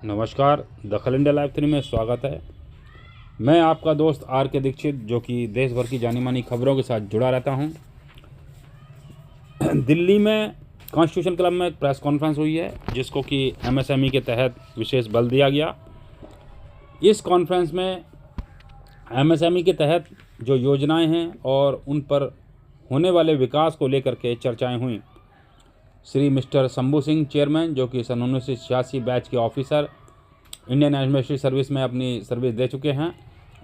नमस्कार, दखल India live 3 में स्वागत है। मैं आपका दोस्त आर के दीक्षित, जो कि देश भर की जानी मानी खबरों के साथ जुड़ा रहता हूं। दिल्ली में कॉन्स्टिट्यूशन क्लब में एक प्रेस कॉन्फ्रेंस हुई है, जिसको कि एमएसएमई के तहत विशेष बल दिया गया। इस कॉन्फ्रेंस में एमएसएमई के तहत जो योजनाएं हैं और उन पर होने वाले विकास को लेकर के चर्चाएँ हुई। श्री मिस्टर शंभू सिंह चेयरमैन, जो कि सन 1986 बैच के ऑफिसर इंडियन एडमिनिस्ट्रेटिव सर्विस में अपनी सर्विस दे चुके हैं,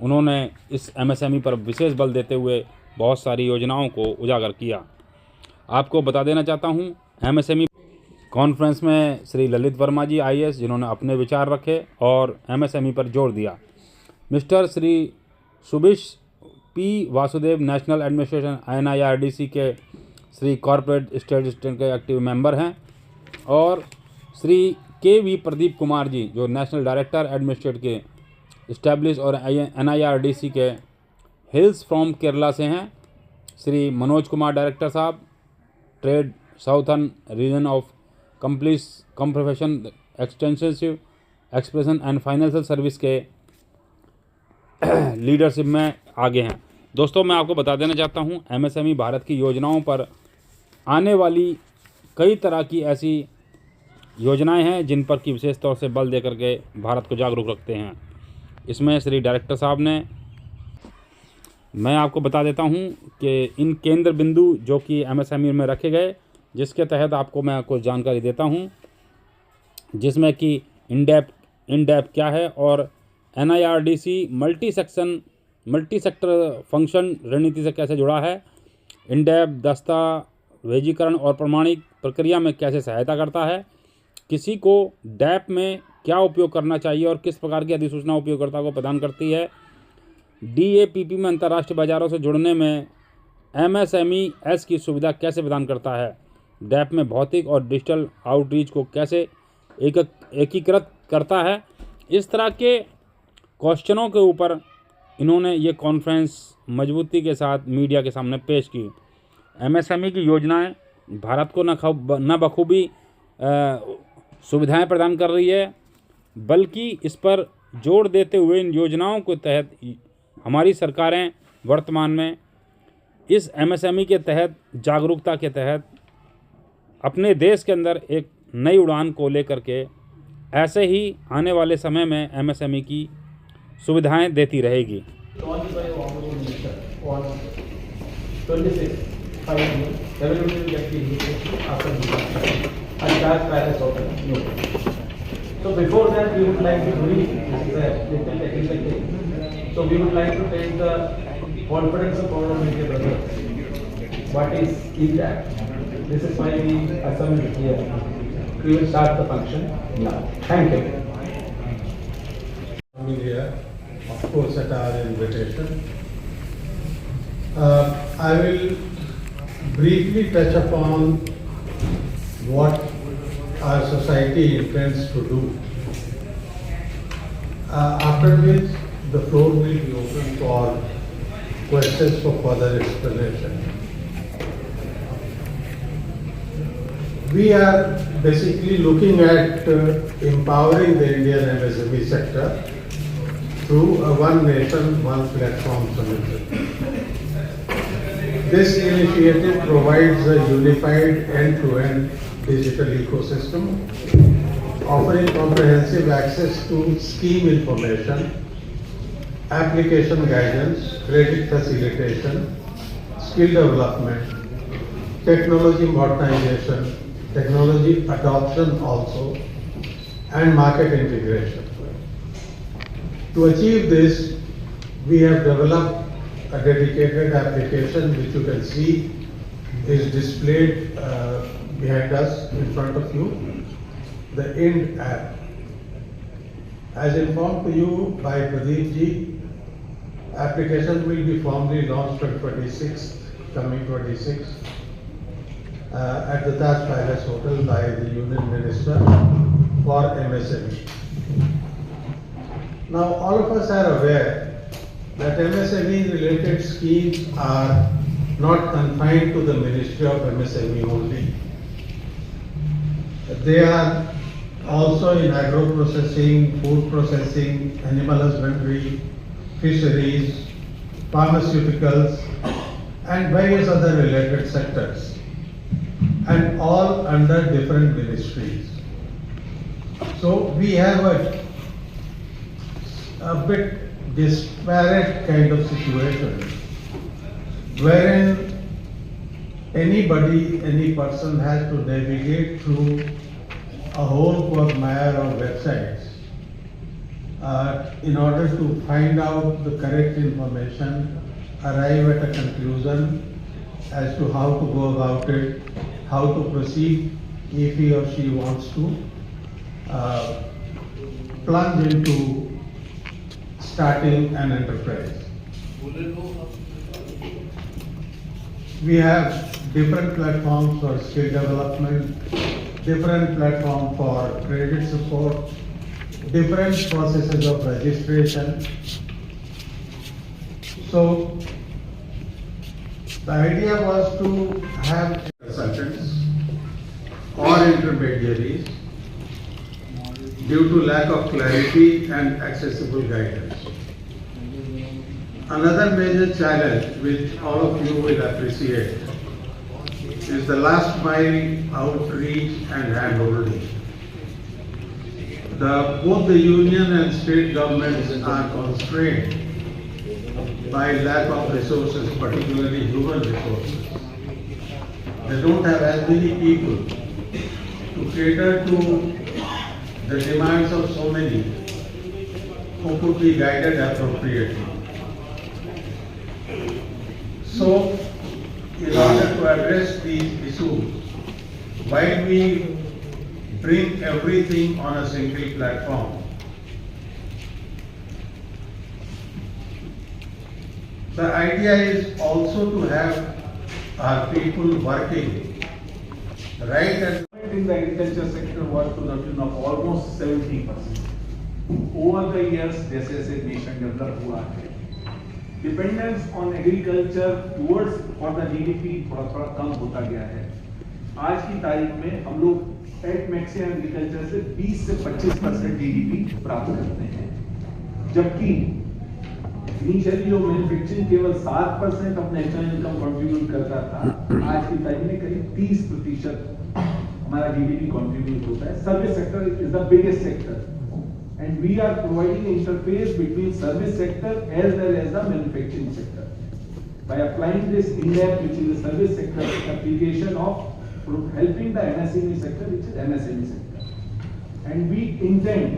उन्होंने इस एमएसएमई पर विशेष बल देते हुए बहुत सारी योजनाओं को उजागर किया। आपको बता देना चाहता हूं, एमएसएमई कॉन्फ्रेंस में श्री ललित वर्मा जी आईएएस, जिन्होंने अपने विचार रखे और एमएसएमई पर जोर दिया। Mister Shri Subish P Vasudev, national administration NIRDC के श्री कॉर्पोरेट स्टेटिस्टिक्स के एक्टिव मेंबर हैं, और श्री KV प्रदीप कुमार जी, जो नेशनल डायरेक्टर एडमिनिस्ट्रेट के इस्टेब्लिश और NIRDC के हिल्स फ्रॉम केरला से हैं। श्री मनोज कुमार डायरेक्टर साहब, trade southern region of come profession extensive expression and financial service के लीडरशिप में आगे हैं। दोस्तों, मैं आपको बता देना चाहता हूं, एमएसएमई भारत की योजनाओं पर आने वाली कई तरह की ऐसी योजनाएं हैं जिन पर कि विशेष तौर से बल देकर के भारत को जागरूक रखते हैं। इसमें श्री डायरेक्टर साहब ने, मैं आपको बता देता हूं कि इन केंद्र बिंदु जो कि एमएसएमई में रखे गए, जिसके तहत आपको मैं कुछ जानकारी देता हूं, जिसमें कि इनडेप्थ क्या है और NIRDC मल्टी सेक्टर फंक्शन रणनीति से कैसे जुड़ा है, इनडेप्थ दस्तावेजीकरण और प्रमाणिक प्रक्रिया में कैसे सहायता करता है, किसी को डैप में क्या उपयोग करना चाहिए और किस प्रकार की अधिसूचना उपयोगकर्ता को प्रदान करती है, DAPP में अंतर्राष्ट्रीय बाजारों से जुड़ने में MSMES की सुविधा कैसे प्रदान करता है, डैप में भौतिक और डिजिटल आउटरीच को कैसे एकीकृत करता है। इस तरह के क्वेश्चनों के ऊपर इन्होंने ये कॉन्फ्रेंस मजबूती के साथ मीडिया के सामने पेश की। एमएसएमई की योजनाएं भारत को न बखूबी सुविधाएं प्रदान कर रही है, बल्कि इस पर जोर देते हुए इन योजनाओं के तहत हमारी सरकारें वर्तमान में इस एमएसएमई के तहत जागरूकता के तहत अपने देश के अंदर एक नई उड़ान को लेकर के ऐसे ही आने वाले समय में एमएसएमई की सुविधाएं देती रहेगी। So before that, we would like to brief. This is a little technical thing. So we would like to take the confidence of our media brothers. What is that? This is why we assembled here. We will start the function now. Thank you. Coming here, of course, at our invitation. I will briefly touch upon what our society intends to do. After which the floor will be open for questions for further explanation. We are basically looking at empowering the Indian MSME sector through a One Nation, One Platform solution. This initiative provides a unified end-to-end digital ecosystem, offering comprehensive access to scheme information, application guidance, credit facilitation, skill development, technology modernization, technology adoption also, and market integration. To achieve this, we have developed a dedicated application which you can see is displayed behind us in front of you, the IND app. As informed to you by Pradeep ji, application will be formally launched on 26th, coming 26th, at the Taj Palace Hotel by the Union Minister for MSME. Now, all of us are aware that MSME related schemes are not confined to the Ministry of MSME only. They are also in agro-processing, food processing, animal husbandry, fisheries, pharmaceuticals, and various other related sectors, and all under different ministries. So we have a bit disparate kind of situation, wherein any person has to navigate through a whole quagmire of websites in order to find out the correct information, arrive at a conclusion as to how to go about it, how to proceed if he or she wants to plunge into starting an enterprise. We have different platforms for skill development, different platform for credit support, different processes of registration. So the idea was to have consultants or intermediaries due to lack of clarity and accessible guidance. Another major challenge which all of you will appreciate is the last mile outreach and handholding. Both the union and state governments are constrained by lack of resources, particularly human resources. They don't have as many people to cater to the demands of so many who could be guided appropriately. So, in order to address these issues, while we bring everything on a single platform, the idea is also to have our people working right at in the agriculture sector was to the tune of almost 70%. Over the years, जैसे जैसे nation develop हुआ है, dependence on agriculture towards for the GDP थोड़ा थोड़ा कम होता गया है. आज की तारीख में हम लोग एट मैक्सिमम एग्रीकल्चर से 20 से 25% GDP प्राप्त करते हैं, जबकि इनिशियली जो मैन्युफैक्चरिंग केवल 7% अपने नेशनल इनकम कंट्रीब्यूट करता था, आज की तारीख में करीब 30% हमारा GDP कंट्रीब्यूट होता है. Service sector is the biggest sector and we are providing interface between service sector as well as the manufacturing sector by applying this INDEP, which is the service sector application of helping the MSME sector, which is MSME sector. And we intend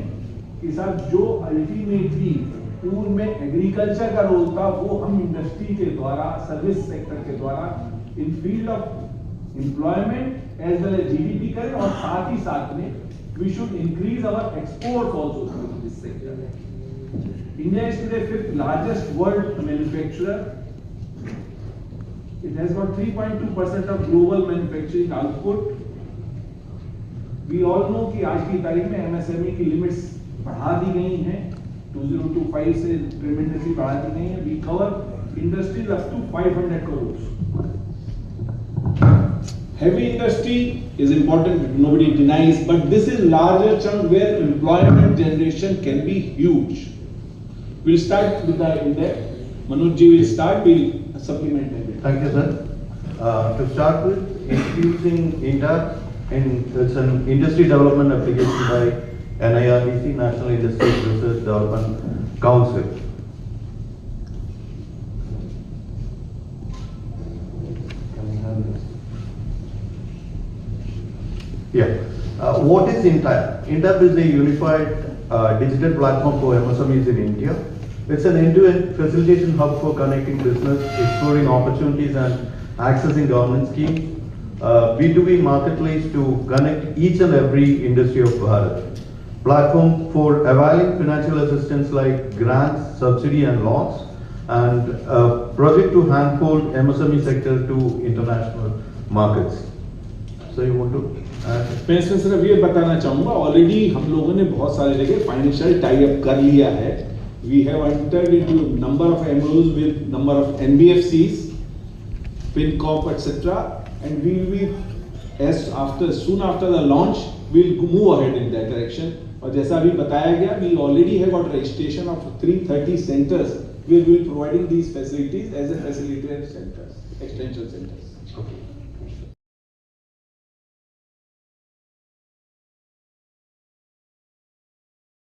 कि साहब जो ultimately पूर्व में agriculture का role था वो हम industry के द्वारा, सर्विस सेक्टर के द्वारा in field of employment as well as GDP करें, और साथ ही साथ में we should increase our exports also through this sector. India is today 5th largest world manufacturer. It has got 3.2% of global manufacturing output. We all know कि आज की तारीख में MSME की लिमिट्स बढ़ा दी गई हैं, 2025 से ट्रेमेंडसली बढ़ा दी गई हैं. We cover industries up to 500 crores. Heavy industry is important, nobody denies, but this is larger chunk where employment generation can be huge. We'll start with the index. Manoj ji will start, we'll supplement it. Thank you, sir. To start with, introducing INDEP, it's an industry development application by NIRDC, National Industry Research Development Council. Yeah. What is INDEP? INDEP is a unified digital platform for MSMEs in India. It's an end-to-end facilitation hub for connecting business, exploring opportunities and accessing government schemes. B2B marketplace to connect each and every industry of Bharat. Platform for availing financial assistance like grants, subsidy and loans, and project to handhold MSME sector to international markets. So you want to? मैं इसमें सिर्फ ये बताना चाहूँगा, already हम लोगों ने बहुत सारी जगह फाइनेंशियल टाई अप कर लिया है. We have entered into number of MOUs with number of NBFCs, PinCorp, etc. and we will be soon after the launch, we'll move ahead in that direction. और जैसा अभी बताया गया, we already have got registration of 330 centers where we will be providing these facilities as a facilitator centers, extension centers. Okay.